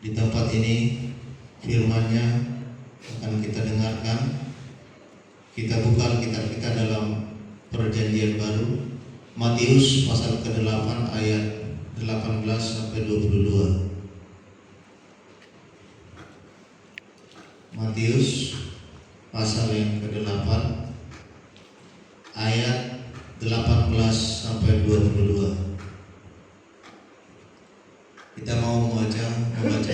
Di tempat ini firman-Nya akan kita dengarkan. Kita buka Alkitab kita dalam Perjanjian Baru, Matius pasal ke-8 ayat 18 sampai 22. Matius pasal yang ke-8 ayat 18 sampai 22. Kita mau membaca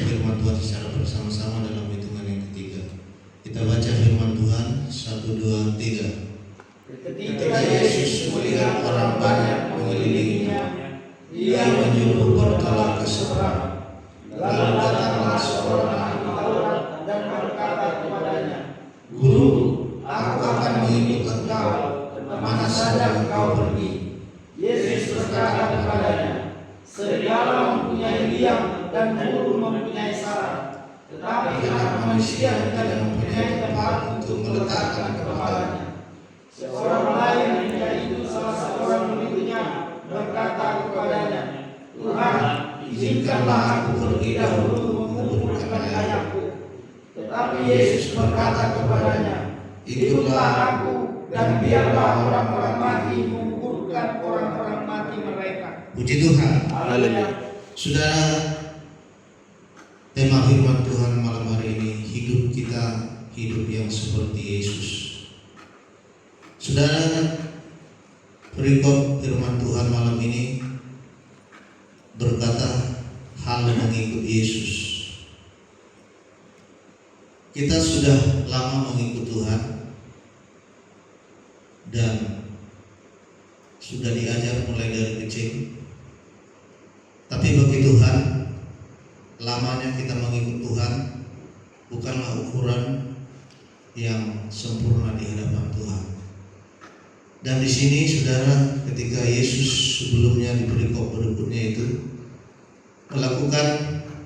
firman Tuhan secara bersama-sama dalam hitungan yang ketiga. Kita baca firman Tuhan 1, 2, 3. Ketika Yesus melihat orang banyak mengelilinginya, Ia menyuruh bertolak ke seberang. Lalu datanglah seorang ahli Taurat dan berkata kepadanya, "Guru, aku akan mengikut engkau kemana saja engkau pergi." Yesus berkata kepadanya, "Serigala mempunyai liang dan burung mempunyai sarang, tetapi Anak Manusia tidak mempunyai tempat untuk meletakkan kepalanya." Seorang lain, yaitu salah seorang muridnya, berkata kepadanya, "Tuhan, izinkanlah aku pergi dahulu menguburkan ayahku." Tetapi Yesus berkata kepadanya, "Ikutlah aku, dan biarlah orang-orang mati menguburkan orang-orang mati mereka." Puji Tuhan. Haleluya. Saudara, tema firman Tuhan malam hari ini, hidup kita hidup yang seperti Yesus. Saudara, perikop firman Tuhan malam ini berkata hal mengikut Yesus. Kita sudah lama mengikut Tuhan dan sudah diajar mulai dari kecil. Tapi bagi Tuhan, lamanya kita mengikut Tuhan bukanlah ukuran yang sempurna di hadapan Tuhan. Dan di sini saudara, ketika Yesus sebelumnya di perikop berikutnya itu melakukan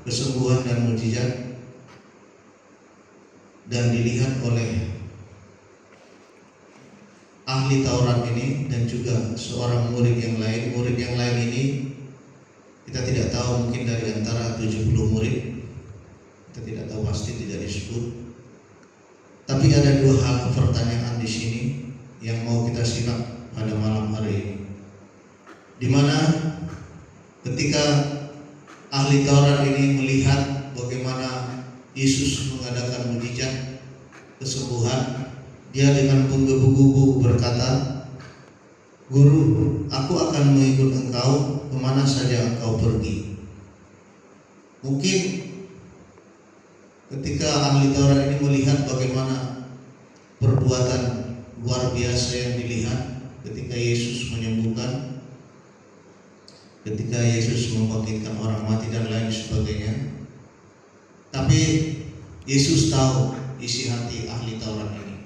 kesembuhan dan mukjizat dan dilihat oleh ahli Taurat ini dan juga seorang murid yang lain. Murid yang lain ini kita tidak tahu, mungkin dari antara 70 murid, kita tidak tahu pasti, tidak disebut. Tapi ada dua hal pertanyaan di sini yang mau kita simak pada malam hari ini, di mana ketika ahli Taurat ini melihat bagaimana Yesus mengadakan mukjizat kesembuhan, dia dengan menggebu-gebu berkata, "Guru, aku akan mengikut engkau kemana saja engkau pergi." Mungkin ketika ahli Taurat ini melihat bagaimana perbuatan luar biasa yang dilihat ketika Yesus menyembuhkan, ketika Yesus membangkitkan orang mati dan lain sebagainya. Tapi Yesus tahu isi hati ahli Taurat ini,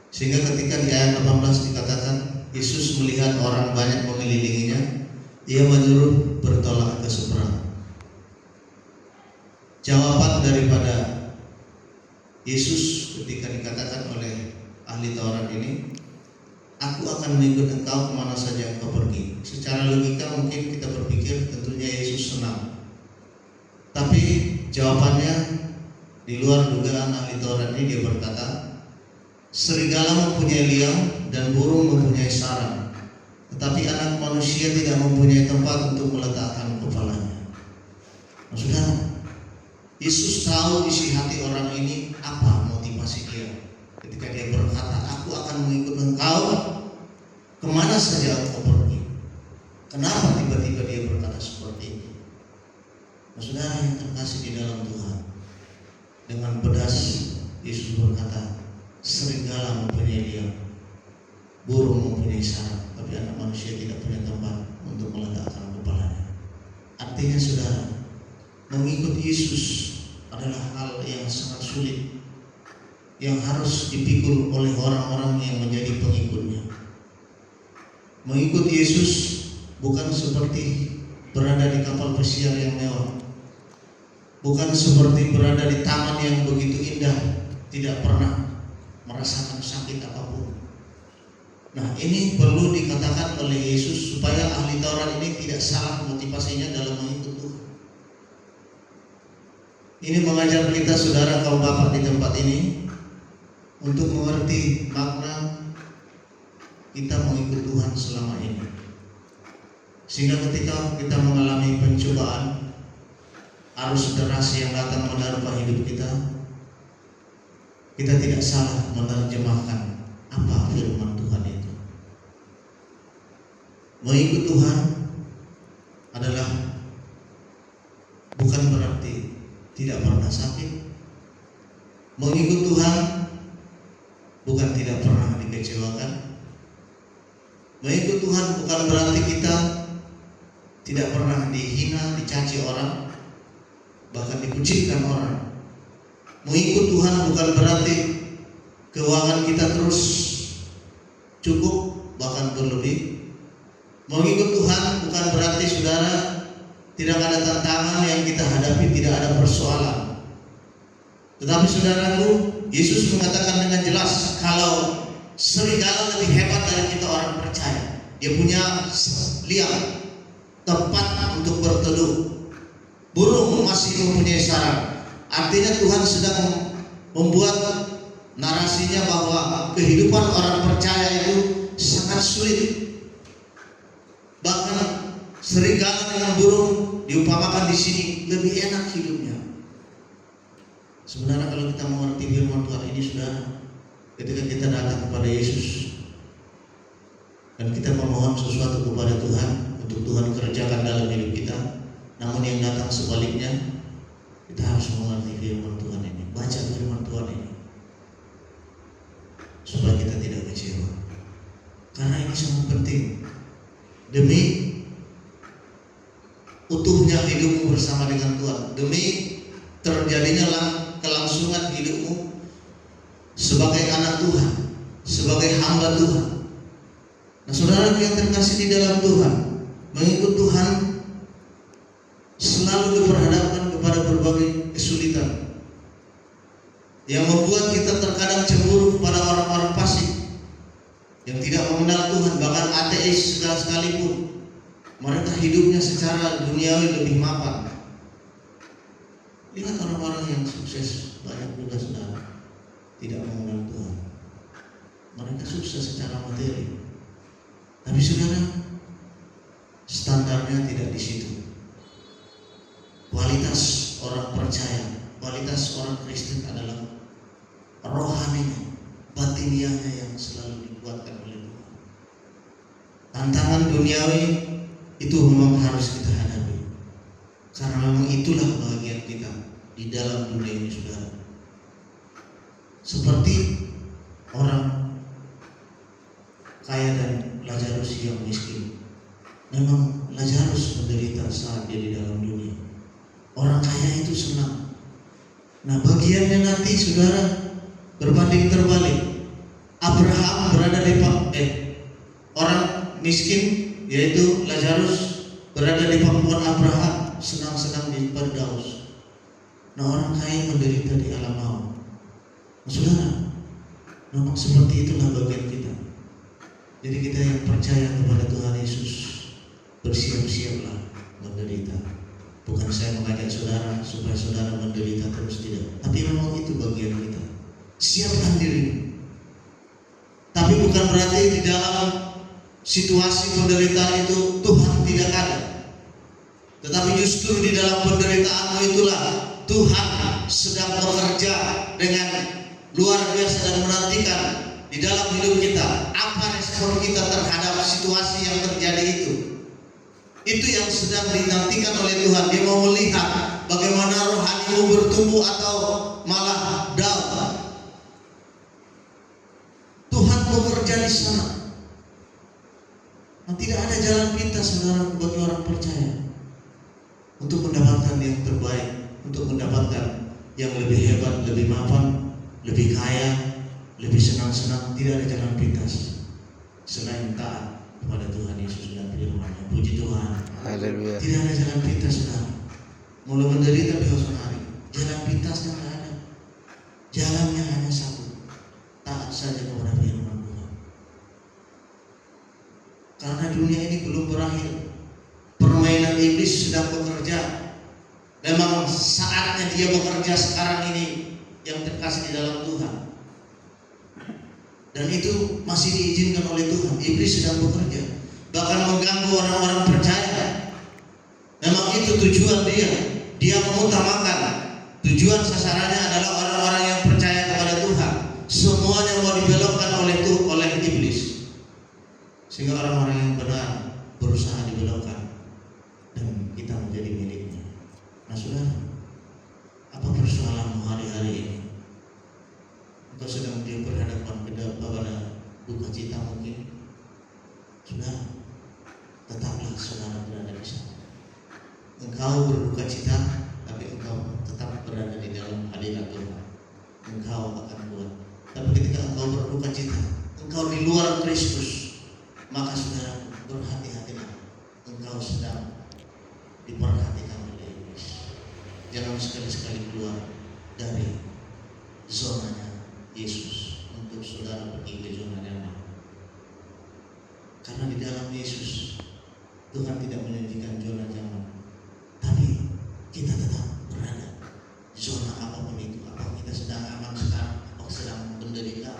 sehingga ketika di ayat 18 dikatakan Yesus melihat orang banyak mengelilinginya, Ia menyuruh bertolak ke seberang. Jawaban daripada Yesus ketika dikatakan oleh ahli Taurat ini, "Aku akan mengikut engkau kemana saja engkau pergi." Secara logika mungkin kita berpikir tentunya Yesus senang. Tapi jawabannya di luar dugaan ahli Taurat ini. Dia berkata, "Serigala mempunyai liang dan burung mempunyai sarang, tetapi Anak Manusia tidak mempunyai tempat untuk meletakkan kepalanya." Maksudnya Yesus tahu isi hati orang ini, apa motivasi dia ketika dia berkata, "Aku akan mengikut engkau kemana saja engkau pergi." Kenapa tiba-tiba dia berkata seperti itu? Saudara yang terkasih di dalam Tuhan, dengan pedas Yesus berkata, "Serigala mempunyai liang, burung mempunyai sarang, tapi Anak Manusia tidak punya tempat untuk meletakkan kepalanya." Artinya saudara, mengikut Yesus adalah hal yang sangat sulit, yang harus dipikul oleh orang-orang yang menjadi pengikutnya. Mengikut Yesus bukan seperti berada di kapal pesiar yang mewah, bukan seperti berada di taman yang begitu indah, tidak pernah merasakan sakit apapun. Nah, ini perlu dikatakan oleh Yesus supaya ahli Taurat ini tidak salah motivasinya dalam mengikut Tuhan. Ini mengajar kita saudara kaum bapak di tempat ini untuk mengerti makna kita mengikut Tuhan selama ini. Sehingga ketika kita mengalami pencobaan, arus deras yang datang menerpa hidup kita tidak salah menerjemahkan apa firman Tuhan itu. Mengikut Tuhan adalah bukan berarti tidak pernah sakit. Mengikut Tuhan bukan tidak pernah dikecewakan. Mengikut Tuhan bukan berarti kita tidak pernah dihina, dicaci orang, bahkan dikucilkan orang. Mengikut Tuhan bukan berarti keuangan kita terus cukup, bahkan berlebih. Mengikut Tuhan bukan berarti saudara tidak ada tantangan yang kita hadapi, tidak ada persoalan. Tetapi saudaraku, Yesus mengatakan dengan jelas kalau serigala lebih hebat dari kita orang percaya. Dia punya liang, tempat untuk berteduh. Burung masih mempunyai sarang. Artinya Tuhan sedang membuat narasinya bahwa kehidupan orang percaya itu sangat sulit. Bahkan serigala dengan burung diumpamakan di sini lebih enak hidupnya. Sebenarnya kalau kita mengerti firman Tuhan ini, saudara, ketika kita datang kepada Yesus dan kita memohon sesuatu kepada Tuhan untuk Tuhan kerjakan dalam hidup kita, namun yang datang sebaliknya, kita harus mengerti firman Tuhan ini, baca firman Tuhan ini, supaya kita tidak kecewa. Karena ini sangat penting demi utuhnya hidupmu bersama dengan Tuhan, demi terjadinya kelangsungan hidupmu sebagai anak Tuhan, sebagai hamba Tuhan. Nah, saudara yang terkasih di dalam Tuhan, mengikut Tuhan selalu diperhadapkan kepada berbagai kesulitan yang membuat kita terkadang cemburu kepada orang-orang fasik yang tidak mengenal Tuhan, bahkan ateis sekalipun. Mereka hidupnya secara duniawi lebih mapan. Lihat orang-orang yang sukses, banyak juga saudara tidak mengenal Tuhan. Mereka sukses secara materi, tapi saudara, standarnya tidak di situ. Kualitas orang percaya, kualitas orang Kristen adalah rohaninya, batiniahnya yang selalu dikuatkan oleh Tuhan. Tantangan duniawi itu memang harus kita hadapi, karena memang itulah bagian kita di dalam dunia ini, saudara. Seperti orang kaya dan Lazarus yang miskin, memang Lazarus menderita saat dia di dalam dunia. Orang kaya itu senang. Nah, bagiannya nanti saudara berbanding terbalik. Abraham berada di orang miskin yaitu Lazarus berada di pangkuan Abraham, senang-senang di Firdaus. Nah, orang kaya menderita di alam maut. Nah, saudara, memang seperti itulah bagian kita. Jadi kita yang percaya kepada Tuhan Yesus, bersiap-siaplah menderita. Bukan saya mengajak saudara supaya saudara menderita terus, tidak. Tapi memang itu bagian kita. Siapkan diri. Tapi bukan berarti di dalam situasi penderitaan itu Tuhan tidak ada. Tetapi justru di dalam penderitaanmu itulah Tuhan sedang bekerja dengan luar biasa dan menantikan di dalam hidup kita apa respon kita terhadap situasi yang terjadi itu. Itu yang sedang dinantikan oleh Tuhan. Dia mau melihat bagaimana rohanimu bertumbuh atau malah down. Tuhan bekerja di sana. Nah, tidak ada jalan pintas saudara bagi orang percaya untuk mendapatkan yang terbaik, untuk mendapatkan yang lebih hebat, lebih mapan, lebih kaya, lebih senang-senang. Tidak ada jalan pintas selain taat kepada Tuhan Yesus dan firman-Nya. Puji Tuhan. Haleluya. Tidak ada jalan pintas saudara. Mulai menderita di esok hari, jalan pintasnya tidak ada. Jalannya hanya satu, taat saja kepada firman Tuhan. Karena dunia ini belum berakhir. Permainan iblis sedang bekerja Memang saatnya dia bekerja sekarang ini yang terkasih di dalam Tuhan. Dan itu masih diizinkan oleh Tuhan. Iblis sedang bekerja, bahkan mengganggu orang-orang percaya. Memang itu tujuan dia. Dia mengutamakan tujuan sasarannya adalah orang-orang yang percaya kepada Tuhan. Semuanya mau dibelokkan oleh iblis, sehingga orang-orang yang benar berusaha dibelokkan dan kita menjadi miliknya. Nah saudara, apa persoalanmu hari-hari ini? Engkau sedang berhadapan pada duka cita mungkin. Saudara, tetaplah saudara berada di sana. Engkau berduka cita, tapi engkau tetap berada di dalam hadirat Tuhan. Engkau akan kuat. Tapi ketika engkau berduka cita, engkau di luar Kristus, maka saudara berhati-hatilah. Engkau sedang diperhatikan oleh iblis. Jangan sekali-sekali keluar dari zonanya Yesus untuk saudara pergi ke zona nyaman. Karena di dalam Yesus Tuhan tidak menjanjikan zona nyaman, tapi kita tetap berada di zona apapun itu. Apakah kita sedang aman sekarang, apakah sedang menderita,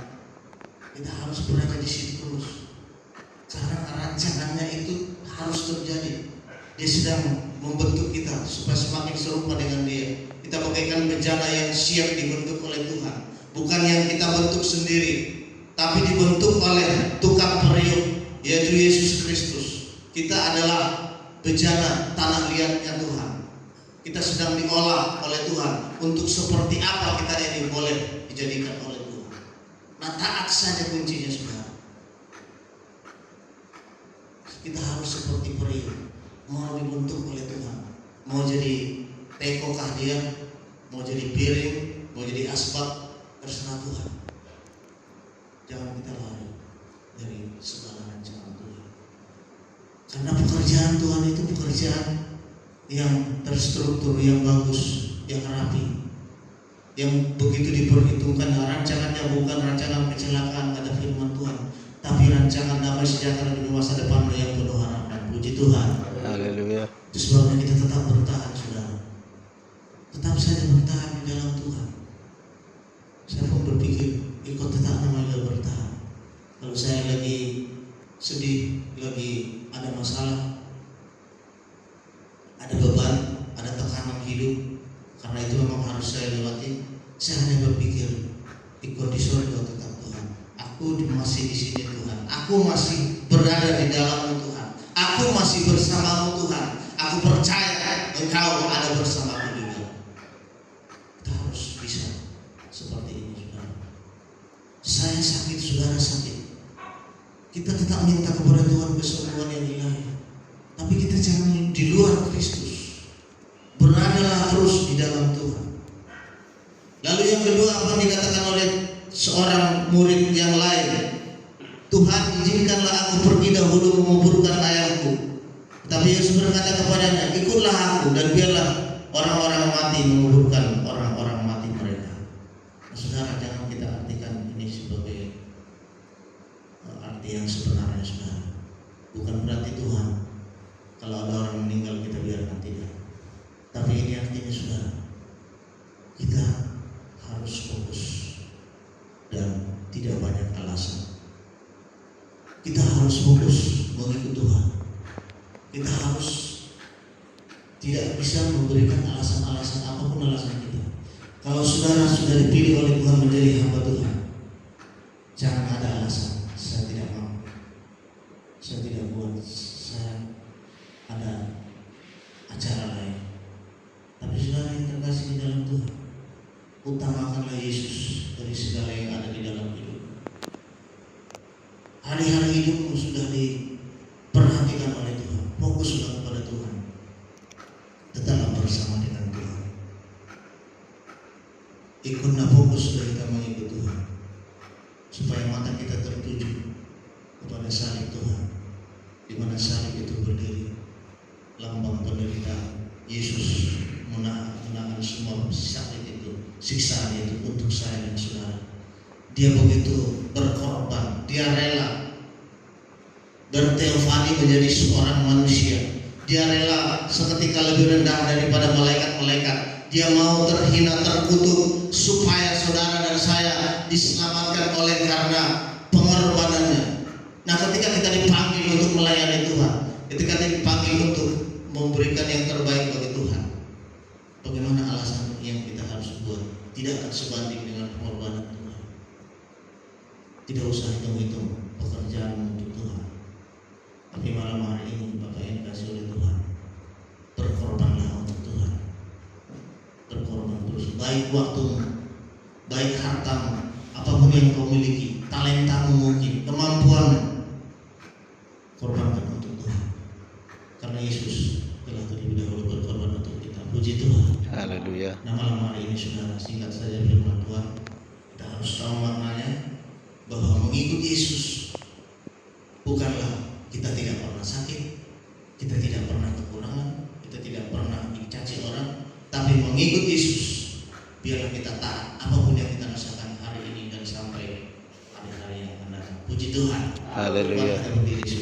kita harus berada di situ terus. Karena rancangannya itu harus terjadi. Dia sedang membentuk kita supaya semakin serupa dengan Dia. Kita bagaikan bejana yang siap dibentuk oleh Tuhan, bukan yang kita bentuk sendiri, tapi dibentuk oleh tukang periuk, yaitu Yesus Kristus. Kita adalah bejana tanah liatnya Tuhan. Kita sedang diolah oleh Tuhan untuk seperti apa kita ini boleh dijadikan oleh Tuhan. Nah, taat saja kuncinya saudara. Kita harus seperti periuk, mau dibentuk oleh Tuhan, mau jadi teko kah dia, mau jadi piring, mau jadi asbak, terserah Tuhan. Jangan kita lari dari segala rancangan Tuhan. Karena pekerjaan Tuhan itu pekerjaan yang terstruktur, yang bagus, yang rapi, yang begitu diperhitungkan. Rancangannya bukan rancangan kecelakaan, kata firman Tuhan, tapi rancangan damai sejahtera di masa depan yang penuh harapan. Puji Tuhan. Haleluya. Itu sebabnya kita tetap bertahan, saudara. Tetap saja bertahan di dalam Tuhan. Saya pun berpikir, ikut tetap namanya bertahan. Kalau saya lagi sedih, lagi ada masalah, ada beban, ada tekanan hidup, karena itu memang harus saya lewati. Saya hanya berpikir, ikut di surga tetap Tuhan. Aku masih di sini Tuhan. Aku masih berada di dalam Tuhan. Aku masih bersamamu Tuhan. Aku percaya Engkau ada bersamaku juga. Kita harus bisa seperti ini, saudara. Saya sakit, saudara sakit. Kita tetap minta kepada Tuhan kesembuhan yang ilahi. Tapi kita jangan di luar Kristus. Beradalah terus di dalam Tuhan. Lalu yang kedua, apa yang dikatakan oleh seorang murid yang lain? Tuhan, izinkanlah aku pergi dahulu menguburkan ayahku. Tapi Yesus berkata kepadanya, ikutlah aku dan biarlah orang-orang mati menguburkan orang-orang mati mereka. Nah, saudara, jangan kita artikan ini sebagai arti yang sebenarnya, saudara. Bukan berarti Tuhan kalau ada orang meninggal kita biarkan, tidak. Tapi ini artinya, saudara, kita harus fokus dan tidak banyak alasan. Kita harus fokus mengikut Tuhan. Kita harus tidak bisa memberikan alasan-alasan apapun alasan kita. Kalau saudara sudah dipilih oleh Tuhan menjadi hamba Tuhan, jangan ada alasan. Saya tidak mau, saya tidak buat, saya ada acara lain. Tapi saudara yang terkasih di dalam Tuhan, utamakanlah Yesus dari segala yang ada di dalam hidup. Hari-hari hidupmu sudah diperhatikan oleh Tuhan. Fokuslah kepada Tuhan. Tetaplah bersama dengan Tuhan. Ikutlah fokus sudah kita mengikut Tuhan, supaya mata kita tertuju kepada salib Tuhan, di mana salib itu berdiri lambang penderitaan. Yesus menahan semua sakit itu, siksaan itu untuk saya dan saudara. Dia begitu berkorban, dia rela berteofani menjadi seorang manusia. Dia rela seketika lebih rendah daripada malaikat-malaikat Dia mau terhina, terkutuk, supaya saudara dan saya diselamatkan oleh karena pengorbanannya. Nah, ketika kita dipanggil untuk melayani Tuhan, ketika kita dipanggil untuk memberikan yang terbaik bagi Tuhan, bagaimana alasan yang kita harus buat? Tidak akan sebanding dengan pengorbanan Tuhan. Tidak usah hitung-hitung pekerjaan untuk Tuhan. Tapi malam hari ini Bapak yang dikasih oleh Tuhan, berkorbanlah untuk Tuhan. Berkorban terus, baik waktumu, baik hartamu, apapun yang kau miliki, talentamu mungkin, kemampuanmu, korbankan untuk Tuhan. Karena Yesus telah terlebih dahulu berkorban untuk kita. Puji Tuhan. Haleluya. Nah, malam hari ini saudara, singkat saja firman Tuhan. Kita harus tahu maknanya, bahwa mengikut Yesus bukanlah kita tidak pernah sakit, kita tidak pernah kekurangan, kita tidak pernah dicaci orang, tapi mengikut Yesus biarlah kita taat apapun yang kita rasakan hari ini dan sampai hari-hari yang akan datang. Puji Tuhan. Haleluya. Mari kita berdiri.